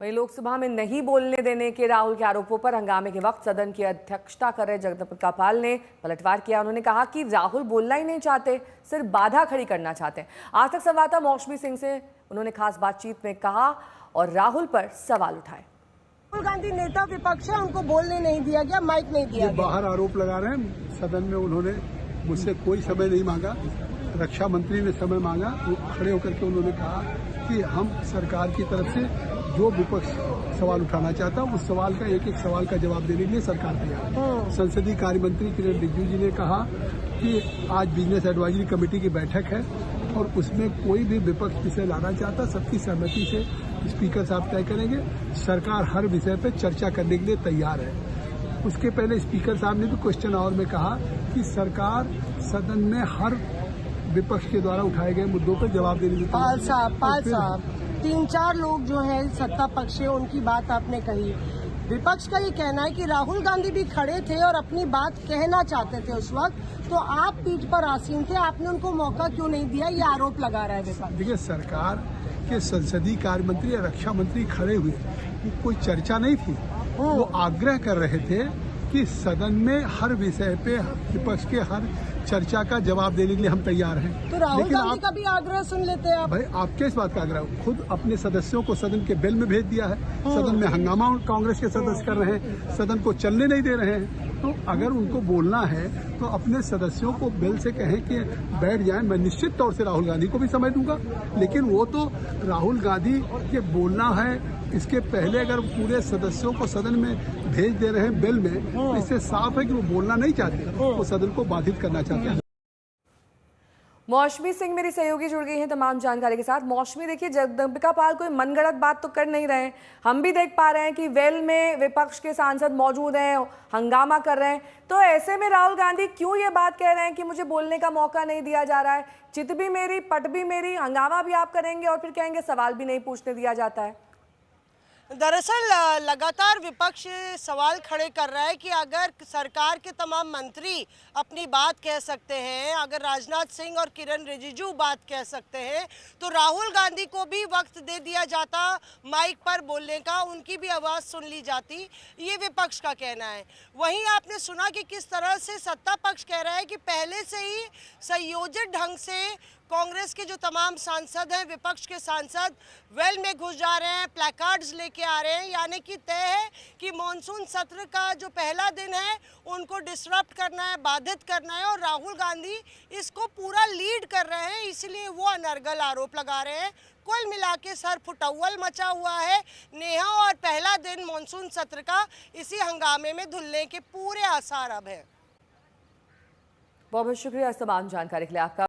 वहीं लोकसभा में नहीं बोलने देने के राहुल के आरोपों पर हंगामे के वक्त सदन की अध्यक्षता कर रहे जगदम्बिका पाल ने पलटवार किया। उन्होंने कहा कि राहुल बोलना ही नहीं चाहते, सिर्फ बाधा खड़ी करना चाहते हैं। आज तक संवाददाता मौसमी सिंह से उन्होंने खास बातचीत में कहा और राहुल पर सवाल उठाए। राहुल गांधी नेता विपक्ष है, उनको बोलने नहीं दिया गया, माइक नहीं दिया गया। बाहर आरोप लगा रहे हैं। सदन में उन्होंने मुझसे कोई समय नहीं मांगा, रक्षा मंत्री ने समय मांगा। वो खड़े होकर के उन्होंने कहा कि हम सरकार की तरफ से जो विपक्ष सवाल उठाना चाहता उस सवाल का एक एक सवाल का जवाब देने के लिए सरकार तैयार है। संसदीय कार्य मंत्री किरण रिजिजू जी ने कहा कि आज बिजनेस एडवाइजरी कमेटी की बैठक है और उसमें कोई भी विपक्ष विषय लाना चाहता सबकी सहमति से स्पीकर साहब तय करेंगे। सरकार हर विषय पर चर्चा करने के लिए तैयार है। उसके पहले स्पीकर साहब ने भी क्वेश्चन आवर में कहा कि सरकार सदन में हर विपक्ष के द्वारा उठाए गए मुद्दों पर जवाब देने की पाल साहब 3-4 लोग जो है सत्ता पक्ष है, उनकी बात आपने कही। विपक्ष का ये कहना है कि राहुल गांधी भी खड़े थे और अपनी बात कहना चाहते थे उस वक्त, तो आप पीठ पर आसीन थे, आपने उनको मौका क्यों नहीं दिया, ये आरोप लगा रहा है विपक्ष। देखिए, सरकार के संसदीय कार्य मंत्री या रक्षा मंत्री खड़े हुए, कोई चर्चा नहीं थी। वो आग्रह कर रहे थे कि सदन में हर विषय पे विपक्ष के हर चर्चा का जवाब देने के लिए हम तैयार हैं। तो राहुल गांधी का भी आग्रह सुन लेते हैं आप। भाई, आपके इस बात का आग्रह खुद अपने सदस्यों को सदन के बेल में भेज दिया है। सदन में हंगामा कांग्रेस के सदस्य कर रहे हैं, सदन को चलने नहीं दे रहे हैं। तो अगर उनको बोलना है तो अपने सदस्यों को बेल से कहें कि बैठ जाएं। मैं निश्चित तौर से राहुल गांधी को भी समय दूंगा, लेकिन वो तो राहुल गांधी के बोलना है, इसके पहले अगर पूरे सदस्यों को सदन में भेज दे रहे हैं बेल में, तो इससे साफ है कि वो बोलना नहीं चाहते, वो सदन को बाधित करना चाहते हैं। मौसमी सिंह मेरी सहयोगी जुड़ गई हैं तमाम जानकारी के साथ। मौसमी, देखिए, जगदम्बिका पाल कोई मनगढ़ंत बात तो कर नहीं रहे हैं। हम भी देख पा रहे हैं कि वेल में विपक्ष के सांसद मौजूद हैं, हंगामा कर रहे हैं। तो ऐसे में राहुल गांधी क्यों ये बात कह रहे हैं कि मुझे बोलने का मौका नहीं दिया जा रहा है? चित भी मेरी, पट भी मेरी, हंगामा भी आप करेंगे और फिर कहेंगे सवाल भी नहीं पूछने दिया जाता है। दरअसल लगातार विपक्ष सवाल खड़े कर रहा है कि अगर सरकार के तमाम मंत्री अपनी बात कह सकते हैं, अगर राजनाथ सिंह और किरण रिजिजू बात कह सकते हैं, तो राहुल गांधी को भी वक्त दे दिया जाता माइक पर बोलने का, उनकी भी आवाज़ सुन ली जाती। ये विपक्ष का कहना है। वहीं आपने सुना कि किस तरह से सत्ता पक्ष कह रहा है कि पहले से ही संयोजित ढंग से कांग्रेस के जो तमाम सांसद हैं, विपक्ष के सांसद वेल में घुस जा रहे हैं, प्लैकार्ड्स लेके आ रहे हैं। यानी कि तय है कि मॉनसून सत्र का जो पहला दिन है उनको डिसरप्ट करना है, बाधित करना है, और राहुल गांधी इसको पूरा लीड कर रहे हैं, इसलिए वो अनर्गल आरोप लगा रहे हैं। कुल मिला के सर फुटौल मचा हुआ है नेहा, और पहला दिन मॉनसून सत्र का इसी हंगामे में धुलने के पूरे आसार अब है। बहुत बहुत शुक्रिया इस तमाम जानकारी के लिए आपका।